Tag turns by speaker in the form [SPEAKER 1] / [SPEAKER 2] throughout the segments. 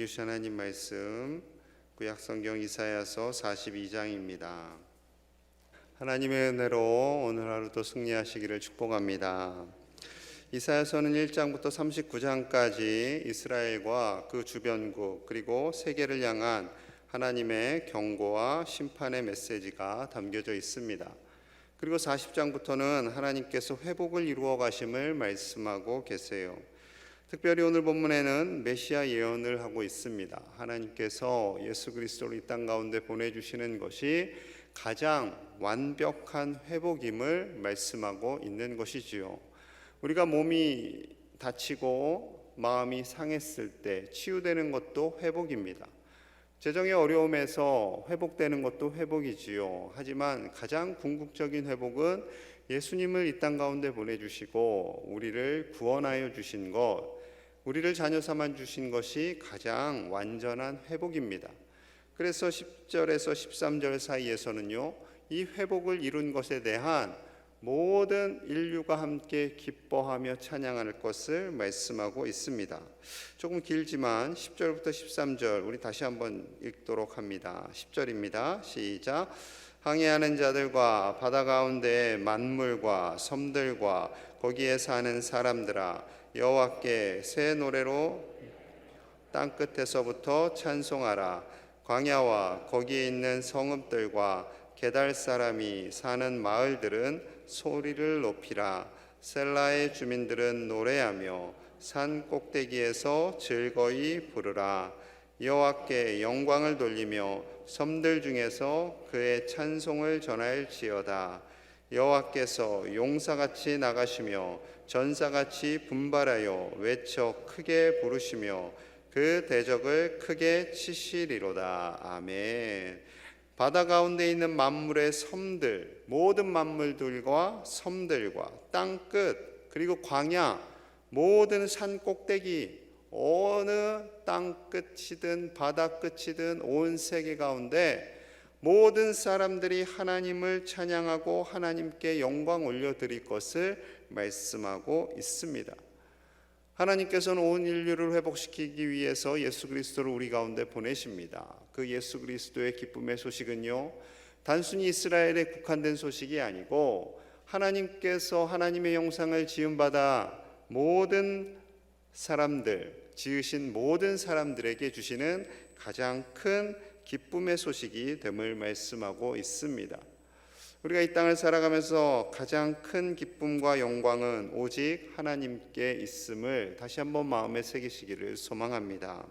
[SPEAKER 1] 주신 하나님 말씀 구약성경 이사야서 42장입니다. 하나님의 은혜로 오늘 하루도 승리하시기를 축복합니다. 이사야서는 1장부터 39장까지 이스라엘과 그 주변국 그리고 세계를 향한 하나님의 경고와 심판의 메시지가 담겨져 있습니다. 그리고 40장부터는 하나님께서 회복을 이루어 가심을 말씀하고 계세요. 특별히 오늘 본문에는 메시아 예언을 하고 있습니다. 하나님께서 예수 그리스도를 이 땅 가운데 보내주시는 것이 가장 완벽한 회복임을 말씀하고 있는 것이지요. 우리가 몸이 다치고 마음이 상했을 때 치유되는 것도 회복입니다. 재정의 어려움에서 회복되는 것도 회복이지요. 하지만 가장 궁극적인 회복은 예수님을 이 땅 가운데 보내주시고 우리를 구원하여 주신 것, 우리를 자녀 삼아 주신 것이 가장 완전한 회복입니다. 그래서 10절에서 13절 사이에서는요, 이 회복을 이룬 것에 대한 모든 인류가 함께 기뻐하며 찬양할 것을 말씀하고 있습니다. 조금 길지만 10절부터 13절 우리 다시 한번 읽도록 합니다. 10절입니다. 시작. 항해하는 자들과 바다 가운데 만물과 섬들과 거기에 사는 사람들아, 여호와께 새 노래로 땅끝에서부터 찬송하라. 광야와 거기에 있는 성읍들과 게달 사람이 사는 마을들은 소리를 높이라. 셀라의 주민들은 노래하며 산 꼭대기에서 즐거이 부르라. 여호와께 영광을 돌리며 섬들 중에서 그의 찬송을 전할지어다. 여호와께서 용사같이 나가시며 전사같이 분발하여 외쳐 크게 부르시며 그 대적을 크게 치시리로다. 아멘. 바다 가운데 있는 만물의 섬들, 모든 만물들과 섬들과 땅끝 그리고 광야, 모든 산 꼭대기, 어느 땅끝이든 바다 끝이든 온 세계 가운데 모든 사람들이 하나님을 찬양하고 하나님께 영광 올려드릴 것을 말씀하고 있습니다. 하나님께서는 온 인류를 회복시키기 위해서 예수 그리스도를 우리 가운데 보내십니다. 그 예수 그리스도의 기쁨의 소식은요, 단순히 이스라엘에 국한된 소식이 아니고 하나님께서 하나님의 형상을 지음받아 모든 사람들, 지으신 모든 사람들에게 주시는 가장 큰 기쁨의 소식이 됨을 말씀하고 있습니다. 우리가 이 땅을 살아가면서 가장 큰 기쁨과 영광은 오직 하나님께 있음을 다시 한번 마음에 새기시기를 소망합니다.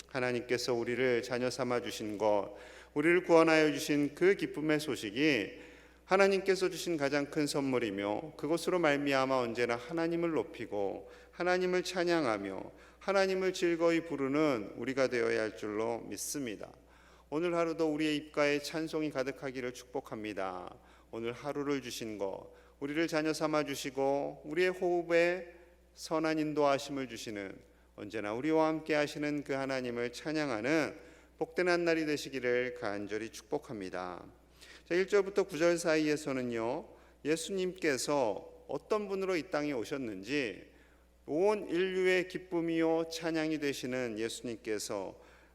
[SPEAKER 1] 하나님께서 우리를 자녀 삼아 주신 것, 우리를 구원하여 주신 그 기쁨의 소식이 하나님께서 주신 가장 큰 선물이며, 그것으로 말미암아 언제나 하나님을 높이고 하나님을 찬양하며 하나님을 즐거이 부르는 우리가 되어야 할 줄로 믿습니다. 오늘 하루도 우리의 입가에 찬송이 가득하기를 축복합니다. 오늘 하루를 주신 것, 우리를 자녀 삼아 주시고 우리의 호흡에 선한 인도하심을 주시는, 언제나 우리와 함께 하시는 그 하나님을 찬양하는 복된 한 날이 되시기를 간절히 축복합니다. 1절부터 9절 사이에서는요, 예수님께서 어떤 분으로 이 땅에 오셨는지, 온 인류의 기쁨이요 찬양이 되시는 예수님께서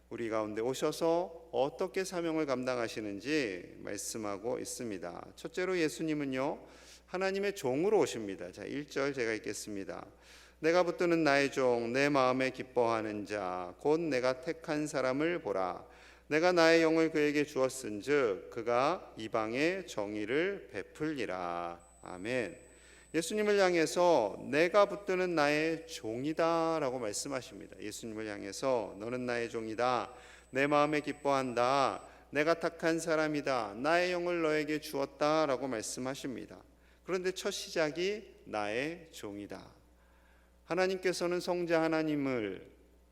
[SPEAKER 1] 우리 가운데 오셔서 어떻게 사명을 감당하시는지 말씀하고 있습니다. 첫째로 예수님은요, 하나님의 종으로 오십니다. 자, 1절 제가 읽겠습니다. 내가 붙드는 나의 종, 내 마음에 기뻐하는 자, 곧 내가 택한 사람을 보라. 내가 나의 영을 그에게 주었은즉 그가 이방의 정의를 베풀리라. 아멘. 예수님을 향해서 내가 붙드는 나의 종이다 라고 말씀하십니다. 예수님을 향해서 너는 나의 종이다, 내 마음에 기뻐한다, 내가 택한 사람이다, 나의 영을 너에게 주었다 라고 말씀하십니다. 그런데 첫 시작이 나의 종이다. 하나님께서는 성자 하나님을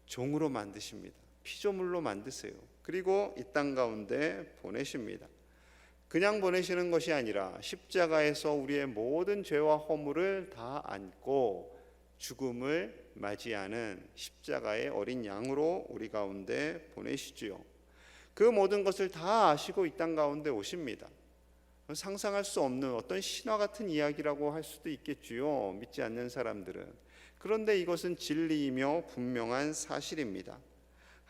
[SPEAKER 1] 종으로 만드십니다. 피조물로 만드세요. 그리고 이 땅 가운데 보내십니다. 그냥 보내시는 것이 아니라 십자가에서 우리의 모든 죄와 허물을 다 안고 죽음을 맞이하는 십자가의 어린 양으로 우리 가운데 보내시지요. 그 모든 것을 다 아시고 이 땅 가운데 오십니다. 상상할 수 없는 어떤 신화 같은 이야기라고 할 수도 있겠지요, 믿지 않는 사람들은. 그런데 이것은 진리이며 분명한 사실입니다.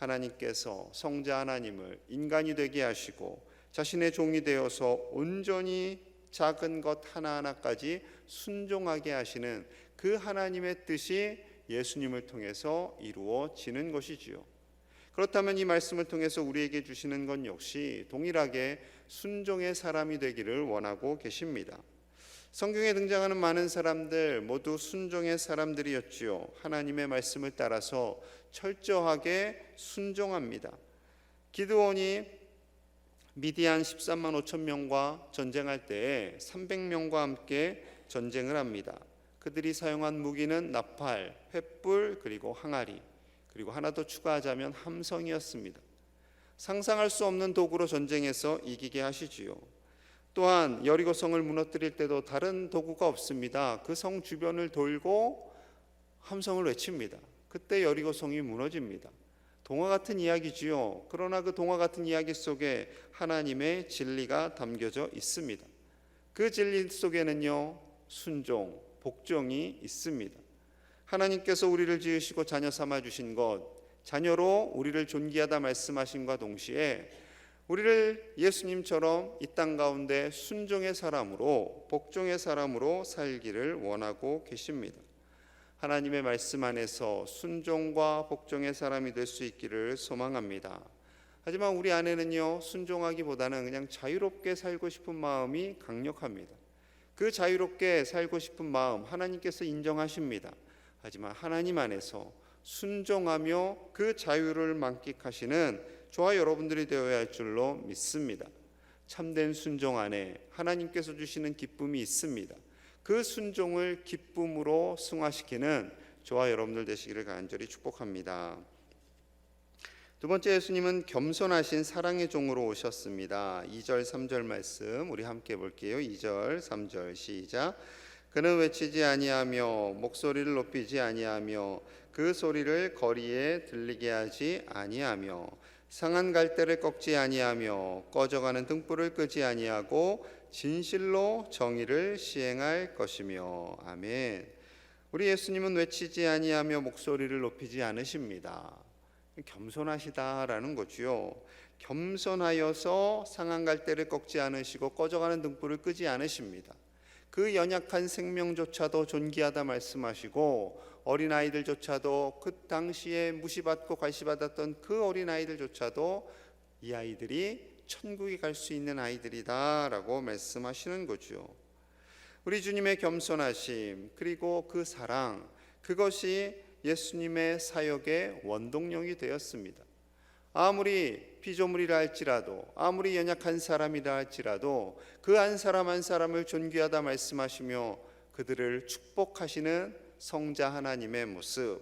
[SPEAKER 1] 하나님께서 성자 하나님을 인간이 되게 하시고 자신의 종이 되어서 온전히 작은 것 하나하나까지 순종하게 하시는 그 하나님의 뜻이 예수님을 통해서 이루어지는 것이지요. 그렇다면 이 말씀을 통해서 우리에게 주시는 건 역시 동일하게 순종의 사람이 되기를 원하고 계십니다. 성경에 등장하는 많은 사람들 모두 순종의 사람들이었지요. 하나님의 말씀을 따라서 철저하게 순종합니다. 기드온이 미디안 13만 5천 명과 전쟁할 때에 300명과 함께 전쟁을 합니다. 그들이 사용한 무기는 나팔, 횃불, 그리고 항아리, 그리고 하나 더 추가하자면 함성이었습니다. 상상할 수 없는 도구로 전쟁에서 이기게 하시지요. 또한 여리고성을 무너뜨릴 때도 다른 도구가 없습니다. 그 성 주변을 돌고 함성을 외칩니다. 그때 여리고성이 무너집니다. 동화 같은 이야기지요. 그러나 그 동화 같은 이야기 속에 하나님의 진리가 담겨져 있습니다. 그 진리 속에는요, 순종, 복종이 있습니다. 하나님께서 우리를 지으시고 자녀 삼아 주신 것, 자녀로 우리를 존귀하다 말씀하신과 동시에 우리를 예수님처럼 이 땅 가운데 순종의 사람으로, 복종의 사람으로 살기를 원하고 계십니다. 하나님의 말씀 안에서 순종과 복종의 사람이 될 수 있기를 소망합니다. 하지만 우리 안에는요, 순종하기보다는 그냥 자유롭게 살고 싶은 마음이 강력합니다. 그 자유롭게 살고 싶은 마음 하나님께서 인정하십니다. 하지만 하나님 안에서 순종하며 그 자유를 만끽하시는 저와 여러분들이 되어야 할 줄로 믿습니다. 참된 순종 안에 하나님께서 주시는 기쁨이 있습니다. 그 순종을 기쁨으로 승화시키는 저와 여러분들 되시기를 간절히 축복합니다. 두 번째, 예수님은 겸손하신 사랑의 종으로 오셨습니다. 2절 3절 말씀 우리 함께 볼게요. 2절 3절 시작. 그는 외치지 아니하며 목소리를 높이지 아니하며 그 소리를 거리에 들리게 하지 아니하며 상한 갈대를 꺾지 아니하며 꺼져가는 등불을 끄지 아니하고 진실로 정의를 시행할 것이며. 아멘. 우리 예수님은 외치지 아니하며 목소리를 높이지 않으십니다. 겸손하시다라는 거지요. 겸손하여서 상한 갈대를 꺾지 않으시고 꺼져가는 등불을 끄지 않으십니다. 그 연약한 생명조차도 존귀하다 말씀하시고 어린아이들조차도 그 당시에 무시받고 괄시받았던 그 어린아이들조차도 이 아이들이 천국에 갈 수 있는 아이들이다라고 말씀하시는 거죠. 우리 주님의 겸손하심 그리고 그 사랑, 그것이 예수님의 사역의 원동력이 되었습니다. 아무리 피조물이라 할지라도, 아무리 연약한 사람이라 할지라도 그 한 사람 한 사람을 존귀하다 말씀하시며 그들을 축복하시는 성자 하나님의 모습,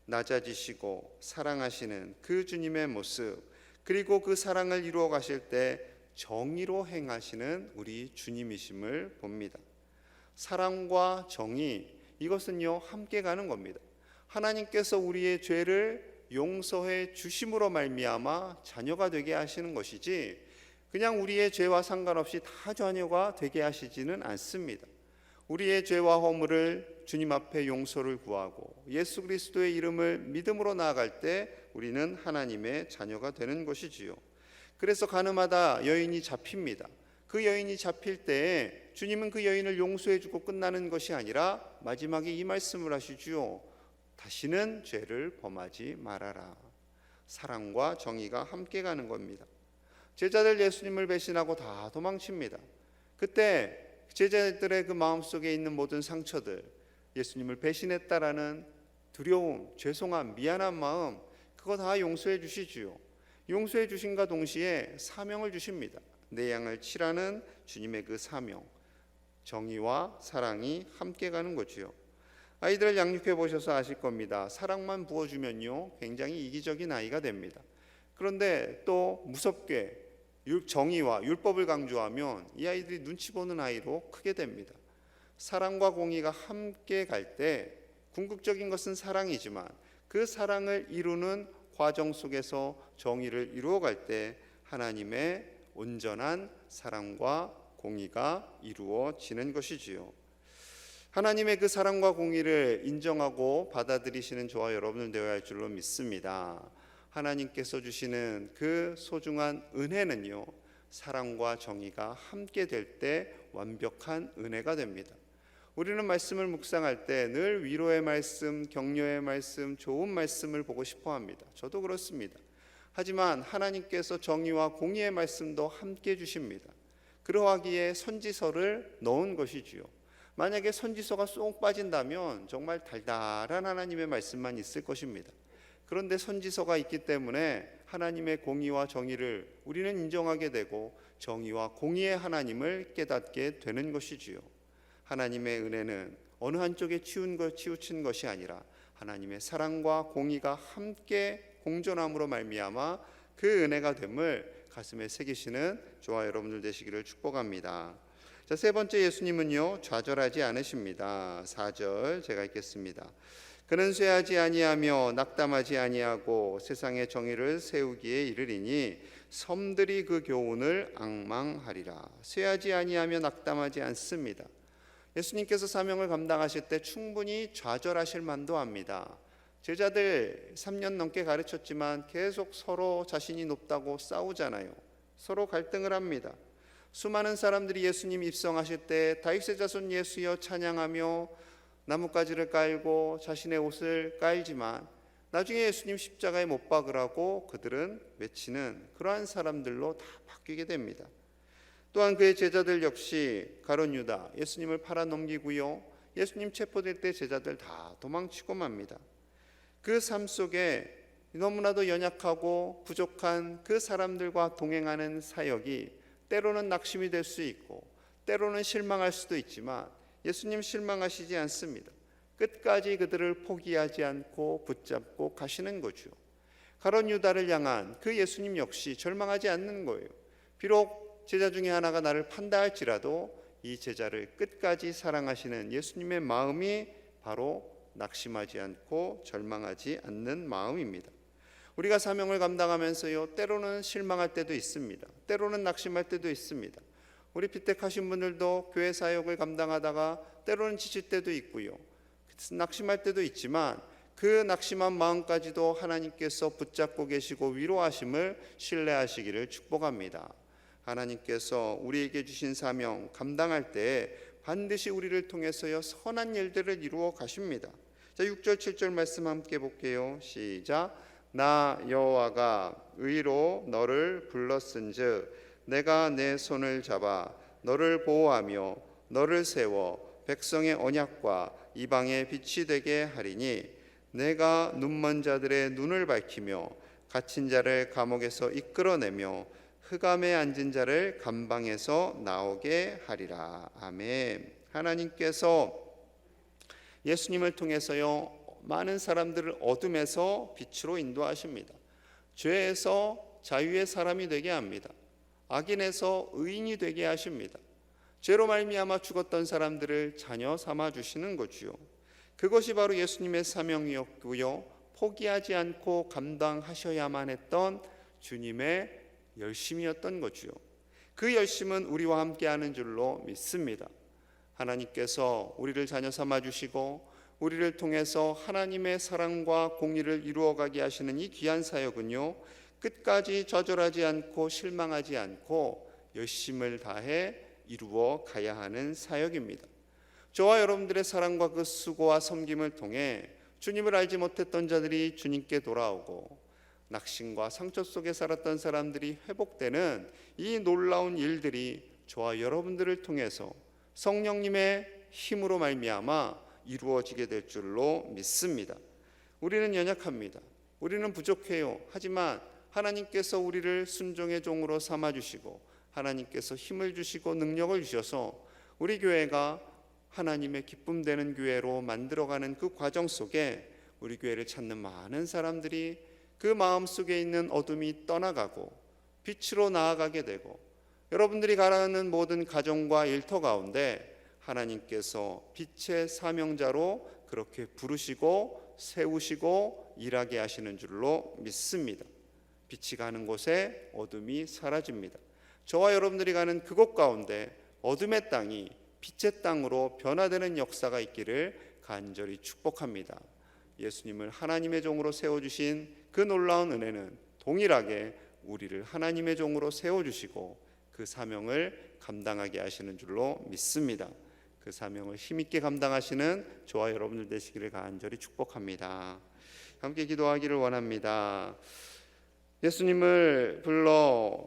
[SPEAKER 1] 낮아지시고 사랑하시는 그 주님의 모습, 그리고 그 사랑을 이루어 가실 때 정의로 행하시는 우리 주님이심을 봅니다. 사랑과 정의, 이것은요 함께 가는 겁니다. 하나님께서 우리의 죄를 용서해 주심으로 말미암아 자녀가 되게 하시는 것이지 그냥 우리의 죄와 상관없이 다 자녀가 되게 하시지는 않습니다. 우리의 죄와 허물을 주님 앞에 용서를 구하고 예수 그리스도의 이름을 믿음으로 나아갈 때 우리는 하나님의 자녀가 되는 것이지요. 그래서 가늠하다 여인이 잡힙니다. 그 여인이 잡힐 때에 주님은 그 여인을 용서해 주고 끝나는 것이 아니라 마지막에 이 말씀을 하시지요. 다시는 죄를 범하지 말아라. 사랑과 정의가 함께 가는 겁니다. 제자들 예수님을 배신하고 다 도망칩니다. 그때 제자들의 그 마음속에 있는 모든 상처들, 예수님을 배신했다라는 두려움, 죄송함, 미안한 마음, 그거 다 용서해 주시지요. 용서해 주신과 동시에 사명을 주십니다. 내 양을 치라는 주님의 그 사명, 정의와 사랑이 함께 가는 거지요. 아이들을 양육해 보셔서 아실 겁니다. 사랑만 부어주면요 굉장히 이기적인 아이가 됩니다. 그런데 또 무섭게 정의와 율법을 강조하면 이 아이들이 눈치 보는 아이로 크게 됩니다. 사랑과 공의가 함께 갈 때 궁극적인 것은 사랑이지만 그 사랑을 이루는 과정 속에서 정의를 이루어 갈 때 하나님의 온전한 사랑과 공의가 이루어지는 것이지요. 하나님의 그 사랑과 공의를 인정하고 받아들이시는 저와 여러분들 되어야 할 줄로 믿습니다. 하나님께서 주시는 그 소중한 은혜는요, 사랑과 정의가 함께 될 때 완벽한 은혜가 됩니다. 우리는 말씀을 묵상할 때 늘 위로의 말씀, 격려의 말씀, 좋은 말씀을 보고 싶어 합니다. 저도 그렇습니다. 하지만 하나님께서 정의와 공의의 말씀도 함께 주십니다. 그러하기에 선지서를 넣은 것이지요. 만약에 선지서가 쏙 빠진다면 정말 달달한 하나님의 말씀만 있을 것입니다. 그런데 선지서가 있기 때문에 하나님의 공의와 정의를 우리는 인정하게 되고 정의와 공의의 하나님을 깨닫게 되는 것이지요. 하나님의 은혜는 어느 한쪽에 치우친 것이 아니라 하나님의 사랑과 공의가 함께 공존함으로 말미암아 그 은혜가 됨을 가슴에 새기시는 저와 여러분들 되시기를 축복합니다. 자, 세 번째 예수님은요, 좌절하지 않으십니다. 4절 제가 읽겠습니다. 그는 쇠하지 아니하며 낙담하지 아니하고 세상의 정의를 세우기에 이르리니 섬들이 그 교훈을 앙망하리라. 쇠하지 아니하며 낙담하지 않습니다. 예수님께서 사명을 감당하실 때 충분히 좌절하실 만도 합니다. 제자들 3년 넘게 가르쳤지만 계속 서로 자신이 높다고 싸우잖아요. 서로 갈등을 합니다. 수많은 사람들이 예수님 입성하실 때 다윗의 자손 예수여 찬양하며 나뭇가지를 깔고 자신의 옷을 깔지만 나중에 예수님 십자가에 못 박으라고 그들은 외치는 그러한 사람들로 다 바뀌게 됩니다. 또한 그의 제자들 역시 가룟 유다 예수님을 팔아 넘기고요, 예수님 체포될 때 제자들 다 도망치고 맙니다. 그 삶 속에 너무나도 연약하고 부족한 그 사람들과 동행하는 사역이 때로는 낙심이 될 수 있고 때로는 실망할 수도 있지만 예수님 실망하시지 않습니다. 끝까지 그들을 포기하지 않고 붙잡고 가시는 거죠. 가룟 유다를 향한 그 예수님 역시 절망하지 않는 거예요. 비록 제자 중에 하나가 나를 판다 할지라도 이 제자를 끝까지 사랑하시는 예수님의 마음이 바로 낙심하지 않고 절망하지 않는 마음입니다. 우리가 사명을 감당하면서요, 때로는 실망할 때도 있습니다. 때로는 낙심할 때도 있습니다. 우리 피택하신 분들도 교회 사역을 감당하다가 때로는 지칠 때도 있고요, 낙심할 때도 있지만 그 낙심한 마음까지도 하나님께서 붙잡고 계시고 위로하심을 신뢰하시기를 축복합니다. 하나님께서 우리에게 주신 사명 감당할 때 반드시 우리를 통해서요 선한 일들을 이루어 가십니다. 자, 6절 7절 말씀 함께 볼게요. 시작. 나 여호와가 의로 너를 불렀은즉 내가 내 손을 잡아 너를 보호하며 너를 세워 백성의 언약과 이방의 빛이 되게 하리니 내가 눈먼 자들의 눈을 밝히며 갇힌 자를 감옥에서 이끌어내며 흑암에 앉은 자를 감방에서 나오게 하리라. 아멘. 하나님께서 예수님을 통해서요 많은 사람들을 어둠에서 빛으로 인도하십니다. 죄에서 자유의 사람이 되게 합니다. 악인에서 의인이 되게 하십니다. 죄로 말미암아 죽었던 사람들을 자녀 삼아 주시는 거지요. 그것이 바로 예수님의 사명이었고요, 포기하지 않고 감당하셔야만 했던 주님의 열심이었던 거지요. 그 열심은 우리와 함께하는 줄로 믿습니다. 하나님께서 우리를 자녀 삼아 주시고 우리를 통해서 하나님의 사랑과 공의를 이루어가게 하시는 이 귀한 사역은요, 끝까지 좌절하지 않고 실망하지 않고 열심을 다해 이루어 가야 하는 사역입니다. 저와 여러분들의 사랑과 그 수고와 섬김을 통해 주님을 알지 못했던 자들이 주님께 돌아오고 낙심과 상처 속에 살았던 사람들이 회복되는 이 놀라운 일들이 저와 여러분들을 통해서 성령님의 힘으로 말미암아 이루어지게 될 줄로 믿습니다. 우리는 연약합니다. 우리는 부족해요. 하지만 하나님께서 우리를 순종의 종으로 삼아주시고 하나님께서 힘을 주시고 능력을 주셔서 우리 교회가 하나님의 기쁨 되는 교회로 만들어가는 그 과정 속에 우리 교회를 찾는 많은 사람들이 그 마음속에 있는 어둠이 떠나가고 빛으로 나아가게 되고 여러분들이 가라는 모든 가정과 일터 가운데 하나님께서 빛의 사명자로 그렇게 부르시고 세우시고 일하게 하시는 줄로 믿습니다. 빛이 가는 곳에 어둠이 사라집니다. 저와 여러분들이 가는 그곳 가운데 어둠의 땅이 빛의 땅으로 변화되는 역사가 있기를 간절히 축복합니다. 예수님을 하나님의 종으로 세워주신 그 놀라운 은혜는 동일하게 우리를 하나님의 종으로 세워주시고 그 사명을 감당하게 하시는 줄로 믿습니다. 그 사명을 힘있게 감당하시는 저와 여러분들 되시기를 간절히 축복합니다. 함께 기도하기를 원합니다. 예수님을 불러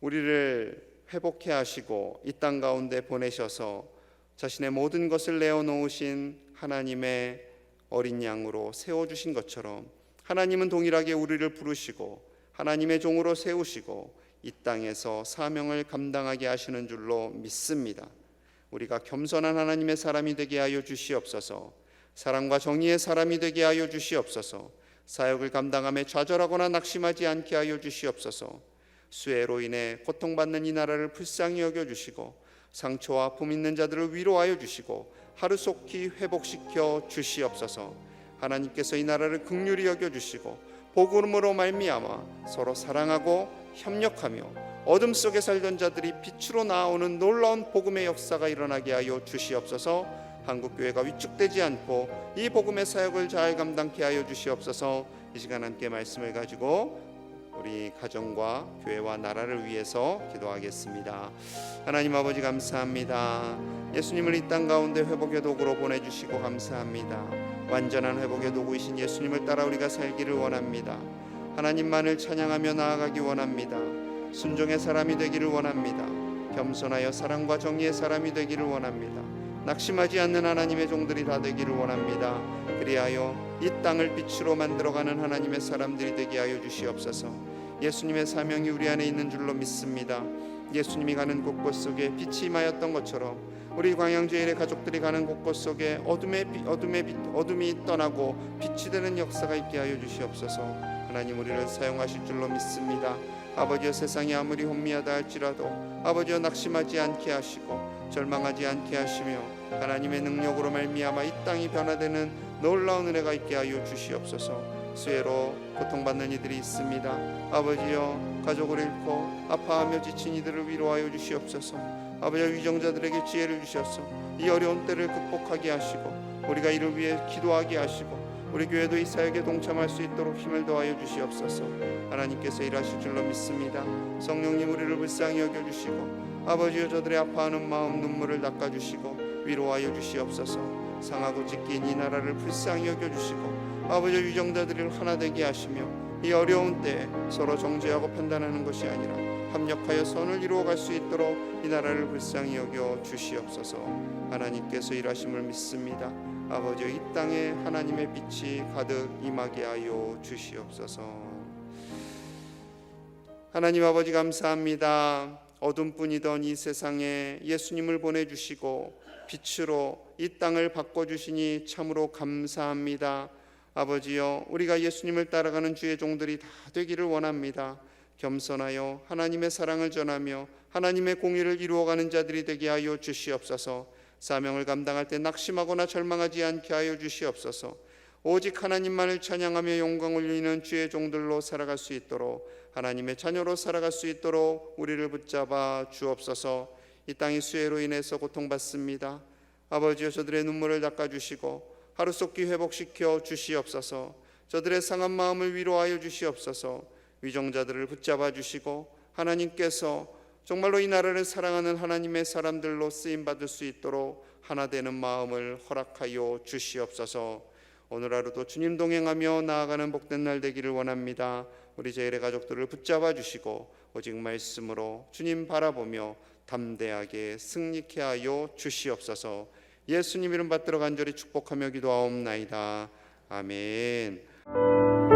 [SPEAKER 1] 우리를 회복해 하시고 이 땅 가운데 보내셔서 자신의 모든 것을 내어놓으신 하나님의 어린 양으로 세워주신 것처럼 하나님은 동일하게 우리를 부르시고 하나님의 종으로 세우시고 이 땅에서 사명을 감당하게 하시는 줄로 믿습니다. 우리가 겸손한 하나님의 사람이 되게 하여 주시옵소서. 사랑과 정의의 사람이 되게 하여 주시옵소서. 사역을 감당함에 좌절하거나 낙심하지 않게 하여 주시옵소서. 수해로 인해 고통받는 이 나라를 불쌍히 여겨주시고 상처와 아픔 있는 자들을 위로하여 주시고 하루속히 회복시켜 주시옵소서. 하나님께서 이 나라를 긍휼히 여겨주시고 복음으로 말미암아 서로 사랑하고 협력하며 어둠 속에 살던 자들이 빛으로 나아오는 놀라운 복음의 역사가 일어나게 하여 주시옵소서. 한국교회가 위축되지 않고 이 복음의 사역을 잘 감당케 하여 주시옵소서. 이 시간 함께 말씀을 가지고 우리 가정과 교회와 나라를 위해서 기도하겠습니다. 하나님 아버지 감사합니다. 예수님을 이 땅 가운데 회복의 도구로 보내주시고 감사합니다. 완전한 회복의 도구이신 예수님을 따라 우리가 살기를 원합니다. 하나님만을 찬양하며 나아가기 원합니다. 순종의 사람이 되기를 원합니다. 겸손하여 사랑과 정의의 사람이 되기를 원합니다. 낙심하지 않는 하나님의 종들이 다 되기를 원합니다. 그리하여 이 땅을 빛으로 만들어가는 하나님의 사람들이 되게 하여 주시옵소서. 예수님의 사명이 우리 안에 있는 줄로 믿습니다. 예수님이 가는 곳곳 속에 빛이 임하였던 것처럼 우리 광양제일의 가족들이 가는 곳곳 속에 어둠이 떠나고 빛이 되는 역사가 있게 하여 주시옵소서. 하나님 우리를 사용하실 줄로 믿습니다. 아버지여 세상이 아무리 혼미하다 할지라도 아버지여 낙심하지 않게 하시고 절망하지 않게 하시며 하나님의 능력으로 말미암아 이 땅이 변화되는 놀라운 은혜가 있게 하여 주시옵소서. 수해로 고통받는 이들이 있습니다. 아버지여 가족을 잃고 아파하며 지친 이들을 위로하여 주시옵소서. 아버지여 위정자들에게 지혜를 주셔서 이 어려운 때를 극복하게 하시고 우리가 이를 위해 기도하게 하시고 우리 교회도 이 사역에 동참할 수 있도록 힘을 더하여 주시옵소서. 하나님께서 일하실 줄로 믿습니다. 성령님 우리를 불쌍히 여겨주시고 아버지여 저들의 아파하는 마음 눈물을 닦아주시고 위로하여 주시옵소서. 상하고 찢긴 이 나라를 불쌍히 여겨주시고 아버지여 위정자들을 하나 되게 하시며 이 어려운 때에 서로 정죄하고 판단하는 것이 아니라 합력하여 선을 이루어갈 수 있도록 이 나라를 불쌍히 여겨 주시옵소서. 하나님께서 일하심을 믿습니다. 아버지여 이 땅에 하나님의 빛이 가득 임하게 하여 주시옵소서. 하나님 아버지 감사합니다. 어둠뿐이던 이 세상에 예수님을 보내주시고 빛으로 이 땅을 바꿔주시니 참으로 감사합니다. 아버지여 우리가 예수님을 따라가는 주의 종들이 다 되기를 원합니다. 겸손하여 하나님의 사랑을 전하며 하나님의 공의를 이루어가는 자들이 되게 하여 주시옵소서. 사명을 감당할 때 낙심하거나 절망하지 않게 하여 주시옵소서. 오직 하나님만을 찬양하며 영광 올리는 주의 종들로 살아갈 수 있도록 하나님의 자녀로 살아갈 수 있도록 우리를 붙잡아 주옵소서. 이 땅이 수해로 인해서 고통받습니다. 아버지여 저들의 눈물을 닦아주시고 하루속히 회복시켜 주시옵소서. 저들의 상한 마음을 위로하여 주시옵소서. 위정자들을 붙잡아 주시고 하나님께서 정말로 이 나라를 사랑하는 하나님의 사람들로 쓰임받을 수 있도록 하나 되는 마음을 허락하여 주시옵소서. 오늘 하루도 주님 동행하며 나아가는 복된 날 되기를 원합니다. 우리 제일의 가족들을 붙잡아 주시고 오직 말씀으로 주님 바라보며 담대하게 승리케 하여 주시옵소서. 예수님 이름 받들어 간절히 축복하며 기도하옵나이다. 아멘.